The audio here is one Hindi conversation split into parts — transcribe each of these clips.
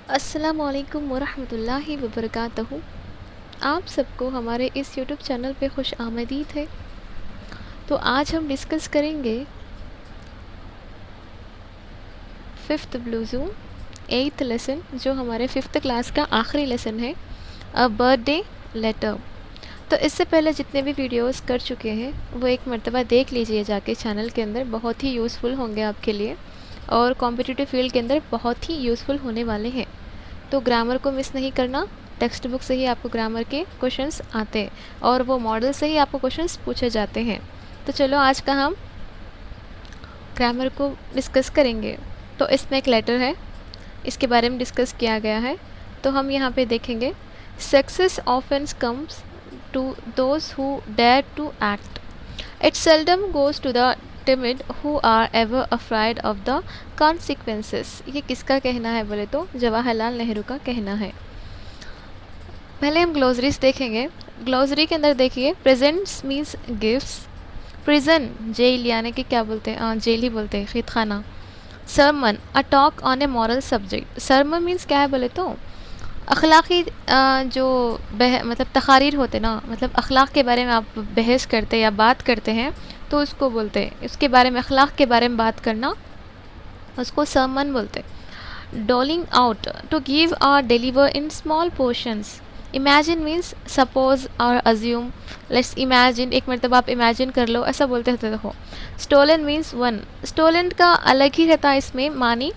अस्सलामुअलैकुम वरहमतुल्लाहि वबरकातुहू। आप सबको हमारे इस यूट्यूब चैनल पे खुश आमदीद है। तो आज हम डिस्कस करेंगे fifth blue zoom 8th lesson, जो हमारे 5th क्लास का आखिरी लेसन है, अ बर्थडे लेटर। तो इससे पहले जितने भी वीडियोस कर चुके हैं वो एक मर्तबा देख लीजिए जाके चैनल के अंदर, बहुत ही यूज़फुल होंगे आपके लिए और कॉम्पिटिटिव फील्ड के अंदर बहुत ही यूज़फुल होने वाले हैं। तो ग्रामर को मिस नहीं करना, टेक्स्ट बुक से ही आपको ग्रामर के क्वेश्चंस आते हैं और वो मॉडल से ही आपको क्वेश्चंस पूछे जाते हैं। तो चलो आज का हम ग्रामर को डिस्कस करेंगे। तो इसमें एक लेटर है, इसके बारे में डिस्कस किया गया है। तो हम यहाँ पे देखेंगे, success often comes to those who dare to act, it seldom goes to the timid who are ever afraid of the consequences। ये किसका कहना है बोले तो जवाहरलाल नेहरू का कहना है। पहले हम ग्लोसरीज देखेंगे। ग्लोसरी के अंदर देखिए, presents means gifts, prison jail यानी कि क्या बोलते हैं, जेल ही बोलते हैं, खीत खाना। Sermon a talk on a moral subject. Sermon means क्या है बोले तो अखलाक़ी जो मतलब तकारीर होते ना, मतलब अखलाक़ के बारे में आप बहस करते या बात करते हैं तो उसको बोलते हैं, इसके बारे में अखलाक़ के बारे में बात करना उसको सरमन बोलते हैं। डोलिंग आउट टू गिव और deliver in small portions. Imagine means suppose और अज्यूम, लेट्स इमेजिन, एक मरतबा आप इमेजिन कर लो, ऐसा बोलते थे। देखो, स्टोलन मीन्स वन, स्टोलन का अलग ही रहता है इसमें मानी,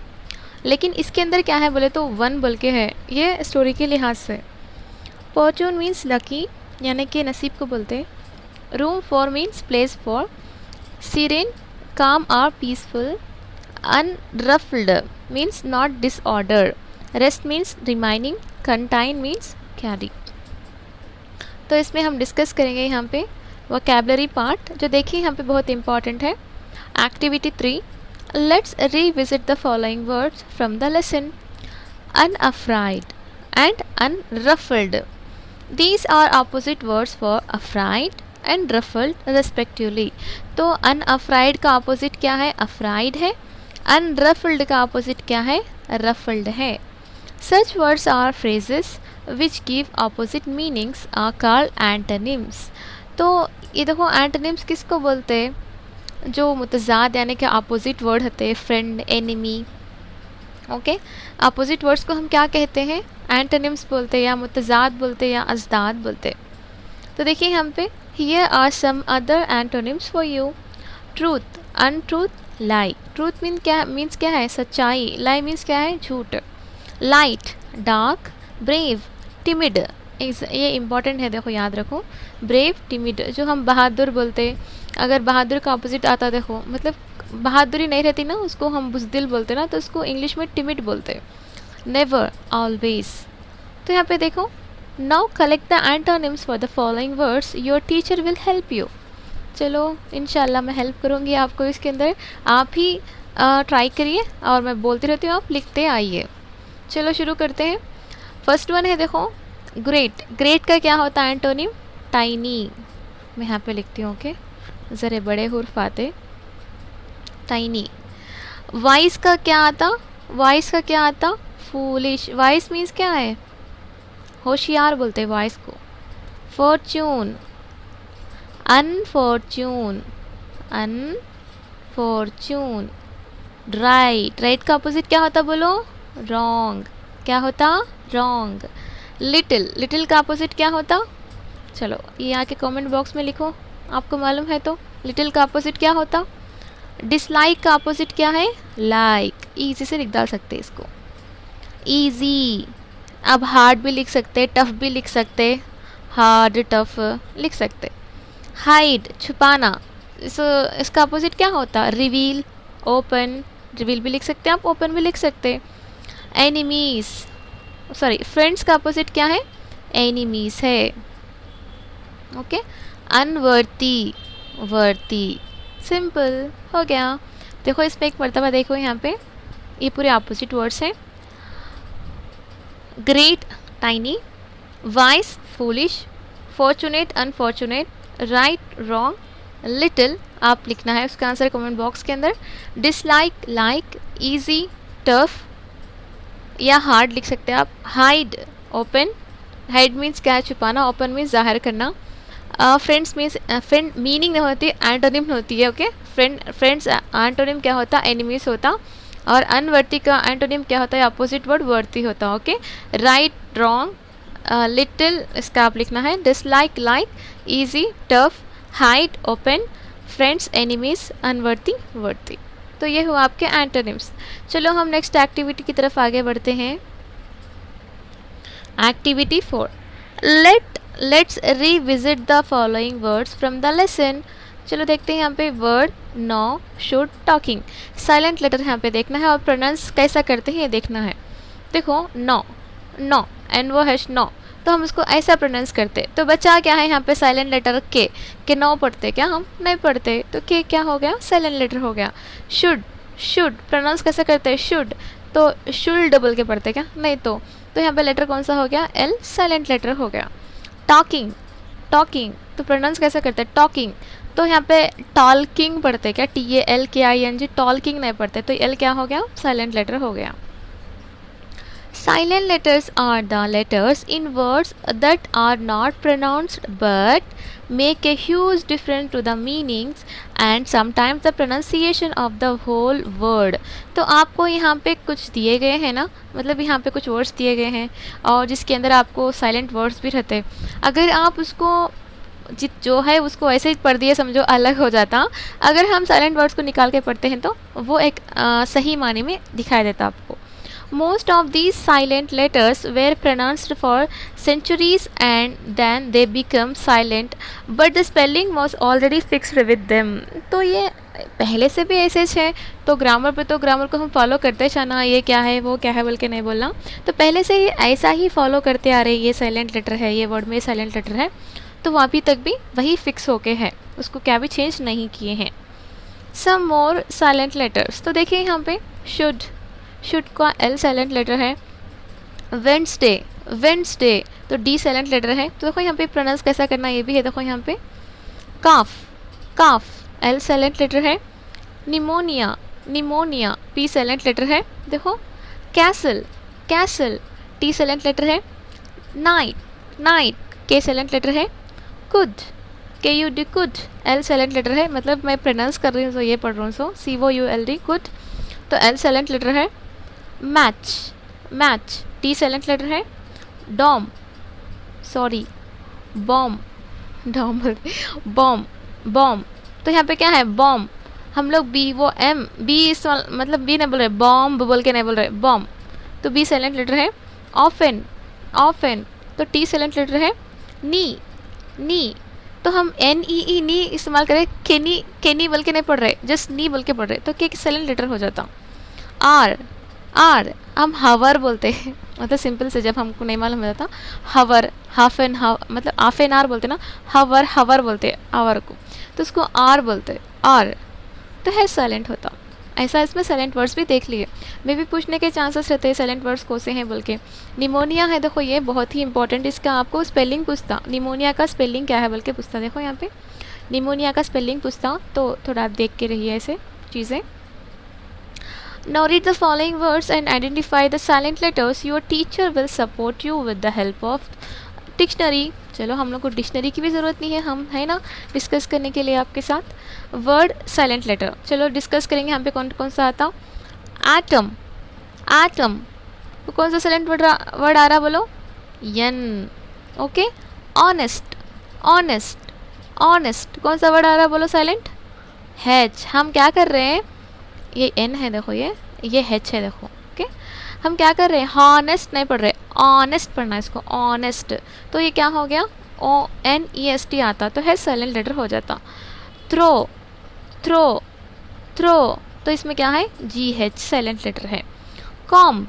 लेकिन इसके अंदर क्या है बोले तो वन बोल के है, ये स्टोरी के लिहाज से। फॉर्चून मीन्स लकी यानी कि नसीब को बोलते हैं। Room for means place for. Serene calm are peaceful. Unruffled means not disorder. Rest means remaining. Contain means carry. तो इसमें हम डिस्कस करेंगे यहाँ पे वोकैबुलरी पार्ट, जो देखिए यहाँ पे बहुत इंपॉर्टेंट है। Activity 3, let's revisit the following words from the lesson. Unafraid and unruffled. These are opposite words for afraid and ruffled respectively. तो unafraid का opposite क्या है? afraid है। unruffled का opposite क्या है? ruffled है। Such words are phrases which give opposite meanings are called antonyms. तो ये देखो, antonyms किसको बोलते हैं? जो मुतज़ाद यानी कि अपोजिट वर्ड होते हैं, friend, enemy. Okay, opposite words को हम क्या कहते हैं? एंटोनिम्स बोलते हैं, या मुतज़ाद बोलते हैं, या अज़दाद बोलते हैं। तो देखिए यहाँ पे, here are some other antonyms for you. Truth, untruth, lie. Truth means क्या है? सच्चाई। लाई मीन्स क्या है? झूठ। Light, dark. ब्रेव, टिमिड, ये इंपॉर्टेंट है, देखो याद रखो। ब्रेव, टिमिड, जो हम बहादुर बोलते हैं, अगर बहादुर का अपोजिट आता, देखो मतलब बहादुरी नहीं रहती ना, उसको हम बुज़दिल बोलते ना, तो उसको इंग्लिश में टिमिड बोलते हैं। Never, always. तो यहाँ पे देखो, now collect the antonyms for the following words, your teacher will help you. चलो इंशाल्लाह मैं हेल्प करूँगी आपको इसके अंदर, आप ही ट्राई करिए और मैं बोलती रहती हूँ, आप लिखते आइए। चलो शुरू करते हैं। फर्स्ट वन है, देखो, ग्रेट। ग्रेट का क्या होता है एंटोनिम? टाइनी। मैं यहाँ पे लिखती हूँ, ओके, ज़रे बड़े हुर्फ आते, टाइनी। वाइस का क्या आता? वाइस का क्या आता? फूलिश। वाइस मीन्स क्या है? होशियार बोलते हैं वाइस को। फॉर्च्यून, अनफॉर्च्यून, अनफॉर्च्यून। राइट, राइट का अपोजिट क्या होता बोलो? रॉन्ग। क्या होता? रॉन्ग। लिटिल, लिटिल का अपोजिट क्या होता? चलो ये आके कमेंट बॉक्स में लिखो, आपको मालूम है तो। लिटिल का अपोजिट क्या होता? डिसलाइक का अपोजिट क्या है? लाइक। ईजी से लिख डाल सकते हैं इसको, ईजी। अब हार्ड भी लिख सकते, टफ भी लिख सकते, हार्ड टफ लिख सकते। हाइड, छुपाना, इसका अपोजिट क्या होता? Reveal, open. रिवील भी लिख सकते हैं आप, ओपन भी लिख सकते। एनिमीज, सॉरी, फ्रेंड्स का अपोजिट क्या है? एनिमीज है। ओके। अनवर्ती, वर्ती। सिंपल हो गया। देखो इसमें एक मरतबा देखो, यहाँ पे ये पूरे अपोजिट वर्ड्स हैं। Great, tiny. Vice, foolish. Fortunate, unfortunate. Right, wrong. Little, आप लिखना है उसका आंसर कमेंट बॉक्स के अंदर। Dislike, like. Easy, tough. या हार्ड लिख सकते हैं आप, हाइड, ओपन, हाइड मीन्स क्या है, छुपाना, ओपन मीन्स जाहिर करना, फ्रेंड्स मीन्स फ्रेंड मीनिंग नहीं होती, एंटोनिम होती है, ओके। फ्रेंड्स एंटोनिम क्या होता, एनिमीज होता, और अनवर्ती का एंटोनिम क्या होता है, अपोजिट वर्ड वर्ती होता, ओके। राइट, रॉन्ग, लिटिल, इसका आप लिखना है, dislike, like, easy, tough, hide, open, friends, enemies, unworthy, worthy. तो ये हुआ आपके एंटोनिम्स। चलो हम नेक्स्ट एक्टिविटी की तरफ आगे बढ़ते हैं। Activity 4, let's revisit the following words from the lesson. चलो देखते हैं यहाँ पे word know, should, talking, silent letter यहाँ पे देखना है और प्रोनाउंस कैसा करते हैं ये देखना है। देखो नो, नो, एन वो हैश नो, तो हम उसको ऐसा प्रोनाउंस करते, तो बचा क्या है यहाँ पे साइलेंट लेटर के नो पढ़ते क्या, हम नहीं पढ़ते, तो के क्या हो गया, साइलेंट लेटर हो गया। शुड, शुड प्रोनाउंस कैसे करते हैं, शुड, तो शुड बोल के पढ़ते क्या, नहीं, तो यहाँ पे लेटर कौन सा हो गया, एल, साइलेंट लेटर हो गया। टॉकिंग, टॉकिंग तो प्रोनाउंस कैसे करते हैं, टॉकिंग, तो यहाँ पे टॉल्किंग पढ़ते क्या, TALKING, टॉल्किंग नहीं पढ़ते, तो एल क्या हो गया, साइलेंट लेटर हो गया। Silent letters are the letters in words that are not pronounced but make a huge difference to the meanings and sometimes the pronunciation of the whole word। तो आपको यहाँ पे कुछ दिए गए हैं ना, मतलब यहाँ पे कुछ वर्ड्स दिए गए हैं और जिसके अंदर आपको साइलेंट वर्ड्स भी रहते हैं। अगर आप उसको जो है उसको ऐसे ही पढ़ दिए समझो अलग हो जाता, अगर हम साइलेंट वर्ड्स को निकाल के पढ़ते हैं तो वो एक सही माने में दिखाई देता आपको। Most of these silent letters were pronounced for centuries and then they become silent, but the spelling was already fixed with them। तो ये पहले से भी ऐसे है, तो ग्रामर पे तो ग्रामर को हम फॉलो करते जाना, ये क्या है वो क्या है बोल के नहीं बोलना, तो पहले से ही ऐसा ही फॉलो करते आ रहे, ये साइलेंट लेटर है, ये वर्ड में साइलेंट लेटर है, तो वहाँ भी तक भी वही फिक्स होके है, उसको क्या भी चेंज नहीं किए हैं। सम मोर साइलेंट लेटर्स, तो देखिए यहाँ पे शुड, शुड का एल साइलेंट लेटर है। वेंसडे, वेंसडे तो डी साइलेंट लेटर है, तो देखो यहाँ पे प्रोनाउंस कैसा करना ये भी है, देखो यहाँ पे calf, calf L silent letter है। Pneumonia, pneumonia P silent letter है, देखो। Castle, castle T silent letter है। Knight, knight K silent letter है। Could, KUD could L silent letter है, मतलब मैं प्रोनाउंस कर रही हूँ तो ये पढ़ रहा हूँ, सो COULD कुड, तो एल साइलेंट लेटर है। Match, match T silent letter है। डॉम, सॉरी बॉम, डॉम बॉम, बॉम तो यहाँ पे क्या है, बॉम, हम लोग बी वो एम बी इस मतलब बी नहीं बोल रहे, बॉम्ब बोल के नहीं बोल रहे, बॉम, तो बी साइलेंट लेटर है। ऑफन, ऑफन तो टी साइलेंट लेटर है। नी, नी तो हम NEE नी इस्तेमाल करें, केनी, केनी बोल के नहीं पढ़ रहे, जस्ट नी बोल के पढ़ रहे, तो के साइलेंट लेटर हो जाता। आर, आर हम हवर बोलते हैं, मतलब सिंपल से जब हमको नहीं मालूम हो जाता, हवर, हाफ एन मतलब हाफ एन आवर बोलते ना, हवर, हवर बोलते हैं आवर को, तो उसको आर बोलते, आर तो है साइलेंट होता। ऐसा इसमें साइलेंट वर्ड्स भी देख लिए, मे भी पूछने के चांसेस रहते हैं साइलेंट वर्ड्स कौन से हैं बोल के। निमोनिया है, देखो ये बहुत ही इंपॉर्टेंट, इसका आपको स्पेलिंग पूछता, निमोनिया का स्पेलिंग क्या है बोल के पूछता, देखो यहाँ पे निमोनिया का स्पेलिंग पूछता, तो थोड़ा आप देख के रहिए ऐसे चीज़ें। Now read the following words and identify the silent letters. Your teacher will support you with the help of dictionary। चलो हम लोग को डिक्शनरी की भी ज़रूरत नहीं है, हम है ना डिस्कस करने के लिए आपके साथ। वर्ड साइलेंट लेटर, चलो डिस्कस करेंगे यहाँ पे कौन कौन सा आता। एटम, एटम तो कौन सा साइलेंट वर्ड आ रहा बोलो, यन, ओके। ऑनेस्ट, ऑनेस्ट, ऑनेस्ट कौन सा वर्ड आ रहा बोलो साइलेंट, हैच। हम क्या कर रहे हैं, ये एन है देखो, ये हैच है देखो, ओके। हम क्या कर रहे हैं, हॉनेस्ट नहीं पढ़ रहे, ऑनेस्ट पढ़ना है इसको, ऑनेस्ट, तो ये क्या हो गया, ONEST आता, तो है साइलेंट लेटर हो जाता। थ्रो, थ्रो, थ्रो तो इसमें क्या है, GH साइलेंट लेटर है। Comb,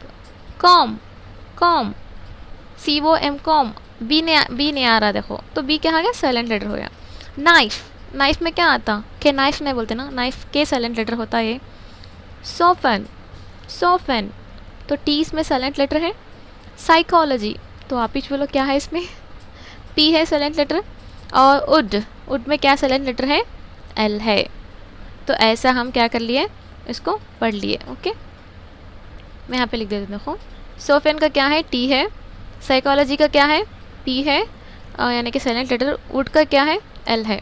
comb, comb COM com, B नहीं आ रहा देखो, तो बी क्या आ गया, साइलेंट लेटर हो गया। नाइफ, नाइफ में क्या आता, के नाइफ नहीं बोलते ना, नाइफ के साइलेंट लेटर होता है ये। सोफन, सोफन तो टी इसमें साइलेंट लेटर है। साइकोलॉजी तो आप ही बोलो क्या है इसमें, पी है साइलेंट लेटर। और उड, उड में क्या साइलेंट लेटर है, एल है। तो ऐसा हम क्या कर लिए, इसको पढ़ लिए, ओके। मैं यहाँ पे लिख देती हूँ, देखो सोफियन का क्या है, टी है। साइकोलॉजी का क्या है, पी है, यानी कि साइलेंट लेटर। वुड का क्या है, एल है।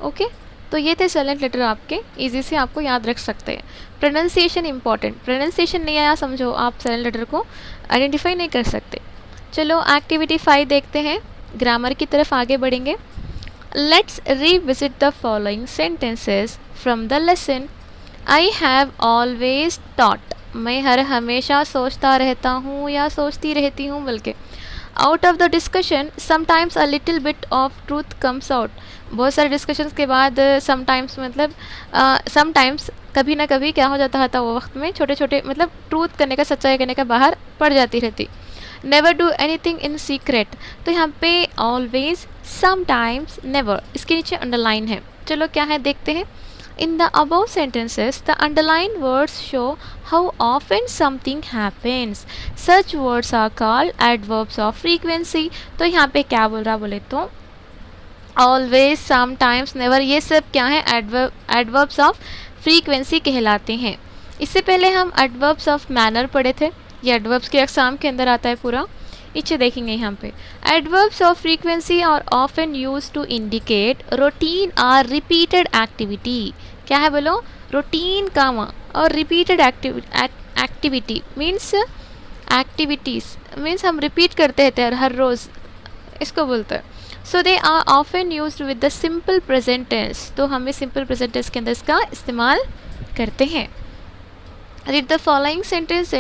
ओके, तो ये थे साइलेंट लेटर आपके, इजी से आपको याद रख सकते हैं। प्रोनाउंसिएशन इंपॉर्टेंट, प्रोनाउंसिएशन नहीं आया समझो आप साइलेंट लेटर को आइडेंटिफाई नहीं कर सकते। चलो एक्टिविटी 5 देखते हैं, ग्रामर की तरफ आगे बढ़ेंगे। Let's revisit the following sentences from the lesson I have always thought. मैं हर हमेशा सोचता रहता हूँ या सोचती रहती हूँ बल्कि। Out of the discussion sometimes a little bit of truth comes out. बहुत सारे डिस्कशंस के बाद समटाइम्स मतलब समटाइम्स कभी ना कभी क्या हो जाता था वो वक्त में, छोटे छोटे मतलब ट्रूथ करने का, सच्चाई करने का बाहर पड़ जाती रहती। Never do anything in secret, तो यहाँ पे ऑलवेज, समटाइम्स, नेवर, इसके नीचे अंडरलाइन है। चलो क्या है देखते हैं। In the above sentences, the underlined words show how often something happens. Such words are called adverbs of frequency. तो यहाँ पे क्या बोल रहा बोले तो always, sometimes, never, ये सब क्या है, adverbs of frequency कहलाते हैं। इससे पहले हम adverbs of manner पढ़े थे, ये adverbs के अक़साम के अंदर आता है पूरा। नीचे देखेंगे यहाँ पे adverbs of frequency are often used to indicate routine or repeated activity। क्या है बोलो, routine काम और repeated activity means activities means हम repeat करते हैं हर रोज़, इसको बोलते हैं। So they are often used with the simple present tense, तो हमें simple present tense के अंदर इसका इस्तेमाल करते हैं। Read the following sentences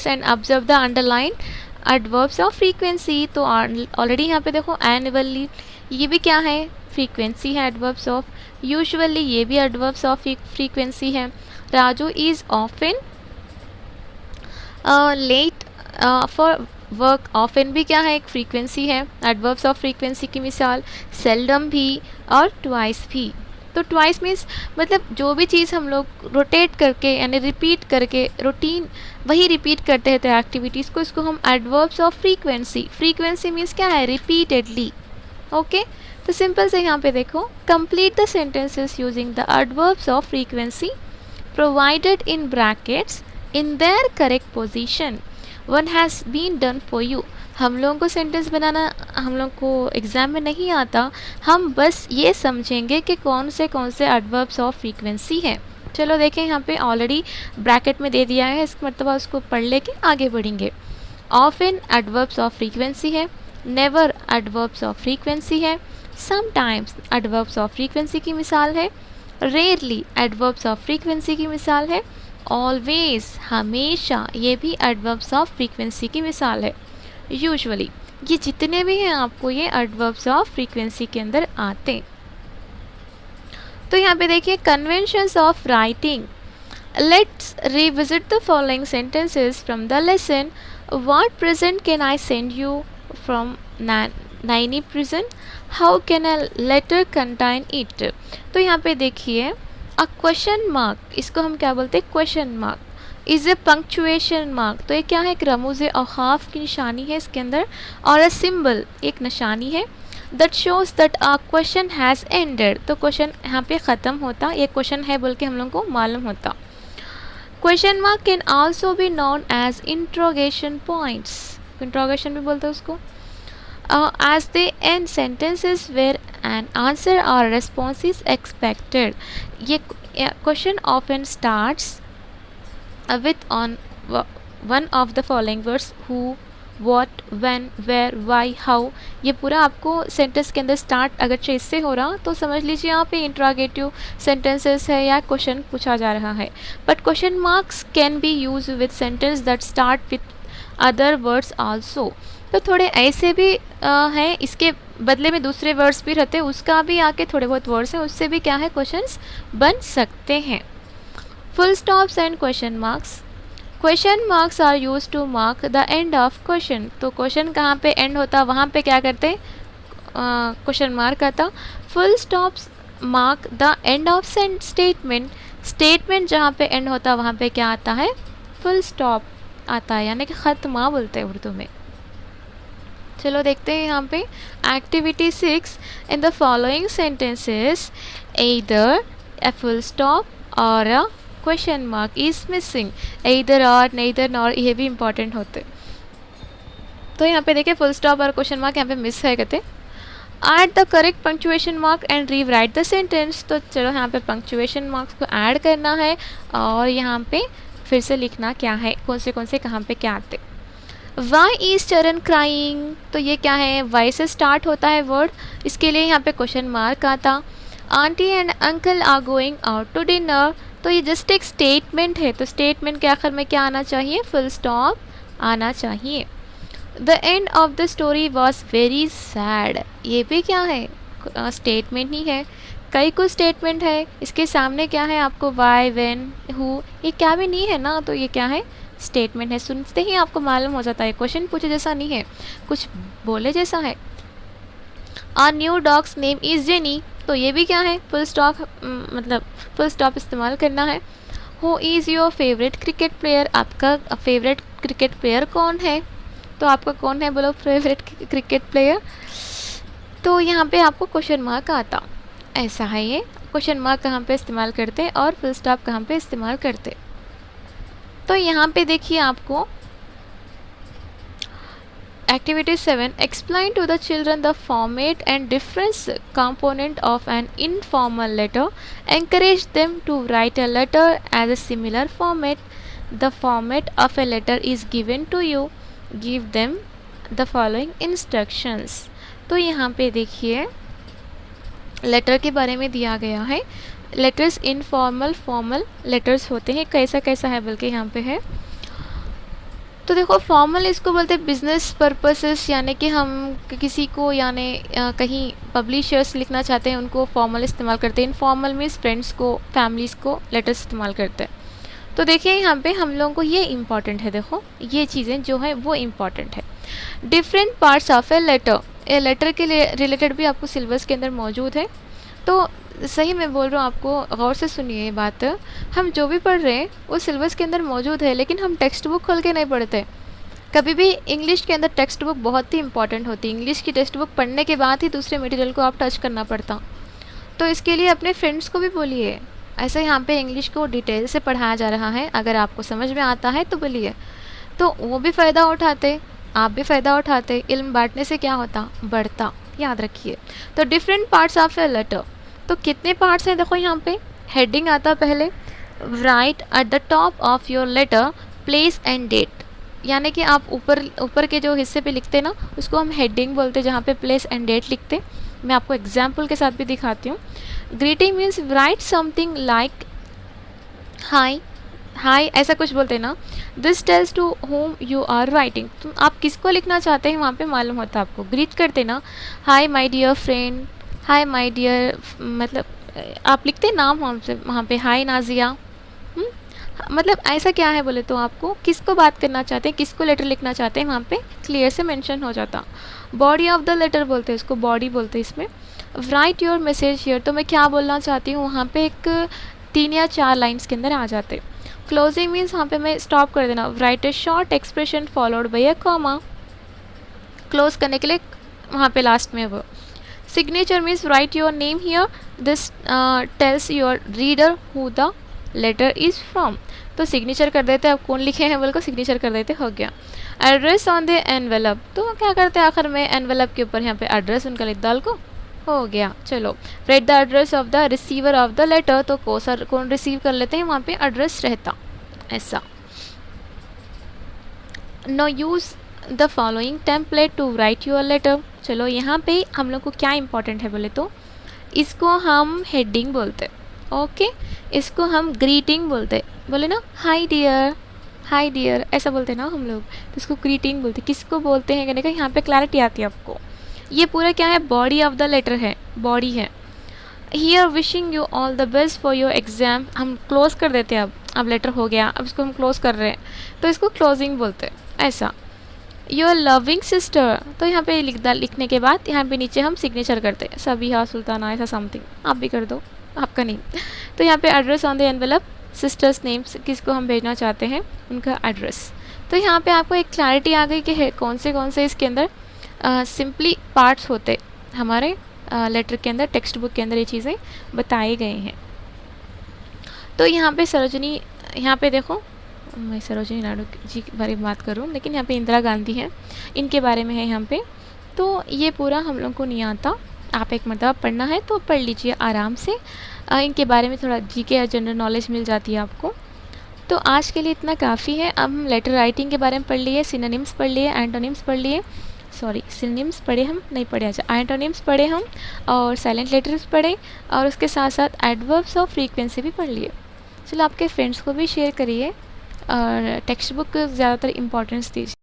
and observe the underlined adverbs of frequency। तो ऑलरेडी यहाँ पे देखो annually, ये भी क्या है, frequency है, adverbs of। usually, ये भी adverbs of frequency है। Raju is often late for work, often भी क्या है, एक frequency है, adverbs of frequency की मिसाल। seldom भी और twice भी। तो ट्वाइस मीन्स मतलब जो भी चीज़ हम लोग रोटेट करके यानी रिपीट करके रूटीन वही रिपीट करते रहते हैं एक्टिविटीज़ को, इसको हम adverbs of frequency. Frequency means क्या है, रिपीटेडली। ओके, तो सिंपल से यहाँ पे देखो, complete the sentences using the adverbs of frequency provided in brackets in their correct position. One has been done for you. हम लोगों को सेंटेंस बनाना हम लोग को एग्ज़ाम में नहीं आता, हम बस ये समझेंगे कि कौन से एडवर्ब्स ऑफ फ्रीक्वेंसी है। चलो देखें, यहाँ पे ऑलरेडी ब्रैकेट में दे दिया है, इसका मतलब उसको पढ़ लेके आगे बढ़ेंगे। ऑफन एडवर्ब्स ऑफ फ्रीक्वेंसी है, नेवर एडवर्ब्स ऑफ फ्रीक्वेंसी है, समटाइम्स एडवर्ब्स ऑफ फ्रीक्वेंसी की मिसाल है, रेयरली एडवर्ब्स ऑफ फ्रीक्वेंसी की मिसाल है, ऑलवेज हमेशा ये भी एडवर्ब्स ऑफ फ्रीक्वेंसी की मिसाल है, यूजुअली। ये जितने भी हैं आपको ये एडवर्ब्स ऑफ फ्रीक्वेंसी के अंदर आते। तो यहाँ पे देखिए conventions of writing. Let's revisit the following sentences from the lesson. What present can I send you from Naini present, how can a letter contain it. तो यहाँ पे देखिए अ क्वेश्चन मार्क, इसको हम क्या बोलते हैं, question mark is a punctuation mark. तो ये क्या है, एक रमूज़ औक़ाफ़ की निशानी है इसके अंदर, और अ सिंबल एक निशानी है that shows that a question has ended. तो क्वेश्चन यहाँ पे ख़त्म होता, ये क्वेश्चन है बोल के हम लोग को मालूम होता। Question mark can also be known as interrogation points, interrogation भी बोलते हैं उसको। As they end sentences where an answer or response is expected. ये question often starts with on one of the following words, who, what, when, where, why, how। ये पूरा आपको सेंटेंस के अंदर स्टार्ट अगर चीज़ से हो रहा तो समझ लीजिए यहाँ पे इंट्रोगेटिव सेंटेंसेस है या क्वेश्चन पूछा जा रहा है। But question marks can be use with sentence that start with other words also. तो थोड़े ऐसे भी हैं, इसके बदले में दूसरे वर्ड्स भी रहते हैं, उसका भी आके थोड़े बहुत वर्ड्स हैं, उससे भी क्या है क्वेश्चंस बन सकते हैं। Full stops and question marks. Question marks are used to mark the end of question। तो क्वेश्चन कहाँ पे एंड होता वहाँ पे क्या करते हैं, क्वेश्चन मार्क आता। Full stops mark the end of statement. Statement जहाँ पे एंड होता वहाँ पे क्या आता है, फुल स्टॉप आता है, यानी कि ख़त्मा बोलते हैं उर्दू में। चलो देखते हैं यहाँ पे activity 6। In the following sentences either a full stop or a question mark is missing, either और नेदर नॉर, ये भी इंपॉर्टेंट होते। तो यहाँ पे देखिए फुल स्टॉप और क्वेश्चन मार्क यहाँ पे मिस है कहते। Add the correct punctuation mark and rewrite the sentence. तो चलो यहाँ पे पंक्चुएशन मार्क्स को ऐड करना है और यहाँ पे फिर से लिखना क्या है, कौन से कहाँ पे क्या आते। वाई इज चरण क्राइंग, तो ये क्या है, वाई से स्टार्ट होता है वर्ड, इसके लिए यहाँ पे क्वेश्चन मार्क आता। Aunty and uncle are going out to dinner, तो ये जस्ट एक स्टेटमेंट है, तो स्टेटमेंट के आखिर में क्या आना चाहिए, फुल स्टॉप आना चाहिए। The end of the story was very sad, ये भी क्या है, स्टेटमेंट ही है। कई कुछ स्टेटमेंट है, इसके सामने क्या है आपको, वाई, व्हेन, हु, ये क्या भी नहीं है ना, तो ये क्या है, स्टेटमेंट है। सुनते ही आपको मालूम हो जाता है क्वेश्चन पूछे जैसा नहीं है, कुछ बोले जैसा है। Our new dog's name is Jenny, तो ये भी क्या है, फुल स्टॉप, मतलब फुल स्टॉप इस्तेमाल करना है। Who is your favourite cricket player, आपका फेवरेट क्रिकेट प्लेयर कौन है, तो आपका कौन है बोलो फेवरेट क्रिकेट प्लेयर, तो यहाँ पे आपको क्वेश्चन मार्क आता। ऐसा है ये, क्वेश्चन मार्क कहाँ पे इस्तेमाल करते हैं और फुल स्टॉप कहाँ पे इस्तेमाल करते। तो यहाँ पे देखिए आपको activity 7, explain to the children the format and difference component of an informal letter, encourage them to write a letter as a similar format, the format of a letter is given to you, give them the following instructions. तो यहाँ पे देखिए लेटर के बारे में दिया गया है। लेटर्स इनफॉर्मल, फॉर्मल लेटर्स होते हैं, कैसा कैसा है बल्कि यहाँ पे है। तो देखो फॉर्मल इसको बोलते हैं बिजनेस पर्पसेस, यानी कि हम किसी को यानी कहीं पब्लिशर्स लिखना चाहते हैं उनको फॉर्मल इस्तेमाल करते हैं। इनफॉर्मल मीन्स फ्रेंड्स को, फैमिलीज़ को लेटर्स इस्तेमाल करते हैं। तो देखिए यहाँ पे हम लोगों को ये इम्पॉर्टेंट है, देखो ये चीज़ें जो है वो इम्पॉर्टेंट है। Different parts of a letter के लिए रिलेटेड भी आपको सिलेबस के अंदर मौजूद है। तो सही मैं बोल रहा हूँ, आपको गौर से सुनिए ये बात। हम जो भी पढ़ रहे हैं वो सिलेबस के अंदर मौजूद है, लेकिन हम टेक्स्ट बुक खोल के नहीं पढ़ते। कभी भी इंग्लिश के अंदर टेक्स्ट बुक बहुत ही इंपॉर्टेंट होती है। इंग्लिश की टेक्स्ट बुक पढ़ने के बाद ही दूसरे मटेरियल को आप टच करना पड़ता। तो इसके लिए अपने फ्रेंड्स को भी बोलिए, ऐसे यहाँ पे इंग्लिश को डिटेल से पढ़ाया जा रहा है, अगर आपको समझ में आता है तो बोलिए। तो वो भी फ़ायदा उठाते, आप भी फ़ायदा उठाते। इल्म बांटने से क्या होता, बढ़ता, याद रखिए। तो different parts of a letter, तो कितने पार्ट्स हैं देखो यहाँ पे। हेडिंग आता पहले, right at the top of your letter place and date, यानी कि आप ऊपर के जो हिस्से पे लिखते ना उसको हम हेडिंग बोलते हैं, जहाँ पे प्लेस एंड डेट लिखते। मैं आपको एग्जाम्पल के साथ भी दिखाती हूँ। Greeting means write something like hi, hi ऐसा कुछ बोलते हैं ना। This tells to whom you are writing, तुम आप किसको लिखना चाहते हैं वहाँ पे मालूम होता है आपको। ग्रीट करते ना, hi my dear friend, hi my dear, मतलब आप लिखते नाम हमसे वहाँ पे, हाय नाजिया। मतलब ऐसा क्या है बोले तो आपको किसको बात करना चाहते हैं, किसको लेटर लिखना चाहते हैं वहाँ पे क्लियर से मेंशन हो जाता। बॉडी ऑफ द लेटर बोलते हैं, उसको बॉडी बोलते हैं इसमें। राइट योर मैसेज हियर, तो मैं क्या बोलना चाहती हूँ वहाँ पे एक 3 या 4 लाइन्स के अंदर आ जाते। क्लोजिंग मीन्स वहाँ पे मैं स्टॉप कर देना। Right A short expression followed by a comma, close करने के लिए वहाँ पे लास्ट में वो। Signature means write your name here. This tells your reader who the letter is from. तो सिग्नेचर कर देते हैं, अब कौन लिखे हैं बोल को सिग्नेचर कर देते, हो गया। एड्रेस ऑन द एनवेलप, तो क्या करते हैं आखिर में एनवेलप के ऊपर यहाँ पे एड्रेस उनका लिख डाल को, हो गया। चलो write the address of the receiver of the letter, तो कौन रिसीव कर लेते हैं वहाँ पे एड्रेस रहता, ऐसा। Now use the following template to write your letter. चलो यहाँ पे हम लोग को क्या इंपॉर्टेंट है बोले तो इसको हम हेडिंग बोलते, ओके। इसको हम ग्रीटिंग बोलते, बोले ना हाय डियर ऐसा बोलते ना हम लोग, तो इसको ग्रीटिंग बोलते। किसको बोलते हैं कहने का यहाँ पे क्लैरिटी आती है आपको। ये पूरा क्या है, बॉडी ऑफ द लेटर है, बॉडी है। Here wishing you all the best for your exam, हम क्लोज कर देते हैं। अब लेटर हो गया, अब इसको हम क्लोज कर रहे हैं तो इसको क्लोजिंग बोलते हैं, ऐसा। योर लविंग सिस्टर, तो यहाँ पे लिखने के बाद यहाँ पे नीचे हम सिग्नेचर करते हैं, सबिहा सुल्ताना ऐसा समथिंग, आप भी कर दो, आपका नहीं। तो यहाँ पे address on the envelope, sisters names, किसको हम भेजना चाहते हैं उनका एड्रेस। तो यहाँ पे आपको एक क्लैरिटी आ गई कि है कौन से इसके अंदर सिंपली पार्ट्स होते हमारे लेटर के अंदर, टेक्स्ट बुक के अंदर ये चीज़ें बताए गए हैं। तो यहाँ पे सरोजिनी, यहाँ पे देखो मैं सरोजिनी नायडू जी के बारे में बात कर रहा हूँ, लेकिन यहाँ पे इंदिरा गांधी हैं, इनके बारे में है यहाँ पे। तो ये पूरा हम लोग को नहीं आता, आप एक मरतबा पढ़ना है तो पढ़ लीजिए आराम से। इनके बारे में थोड़ा जीके या जनरल नॉलेज मिल जाती है आपको। तो आज के लिए इतना काफ़ी है। अब हम लेटर राइटिंग के बारे में पढ़ लिए, सिनोनिम्स पढ़ लिए, एंटोनिम्स पढ़ लिए, सॉरी सिनोनिम्स पढ़े हम नहीं पढ़े, अच्छा एंटोनिम्स पढ़े हम, और साइलेंट लेटर्स पढ़े, और उसके साथ साथ एडवर्ब्स और फ्रीक्वेंसी भी पढ़ लिए। चलो आपके फ्रेंड्स को भी शेयर करिए और टेक्स्ट बुक को ज़्यादातर इम्पोर्टेंस दीजिए।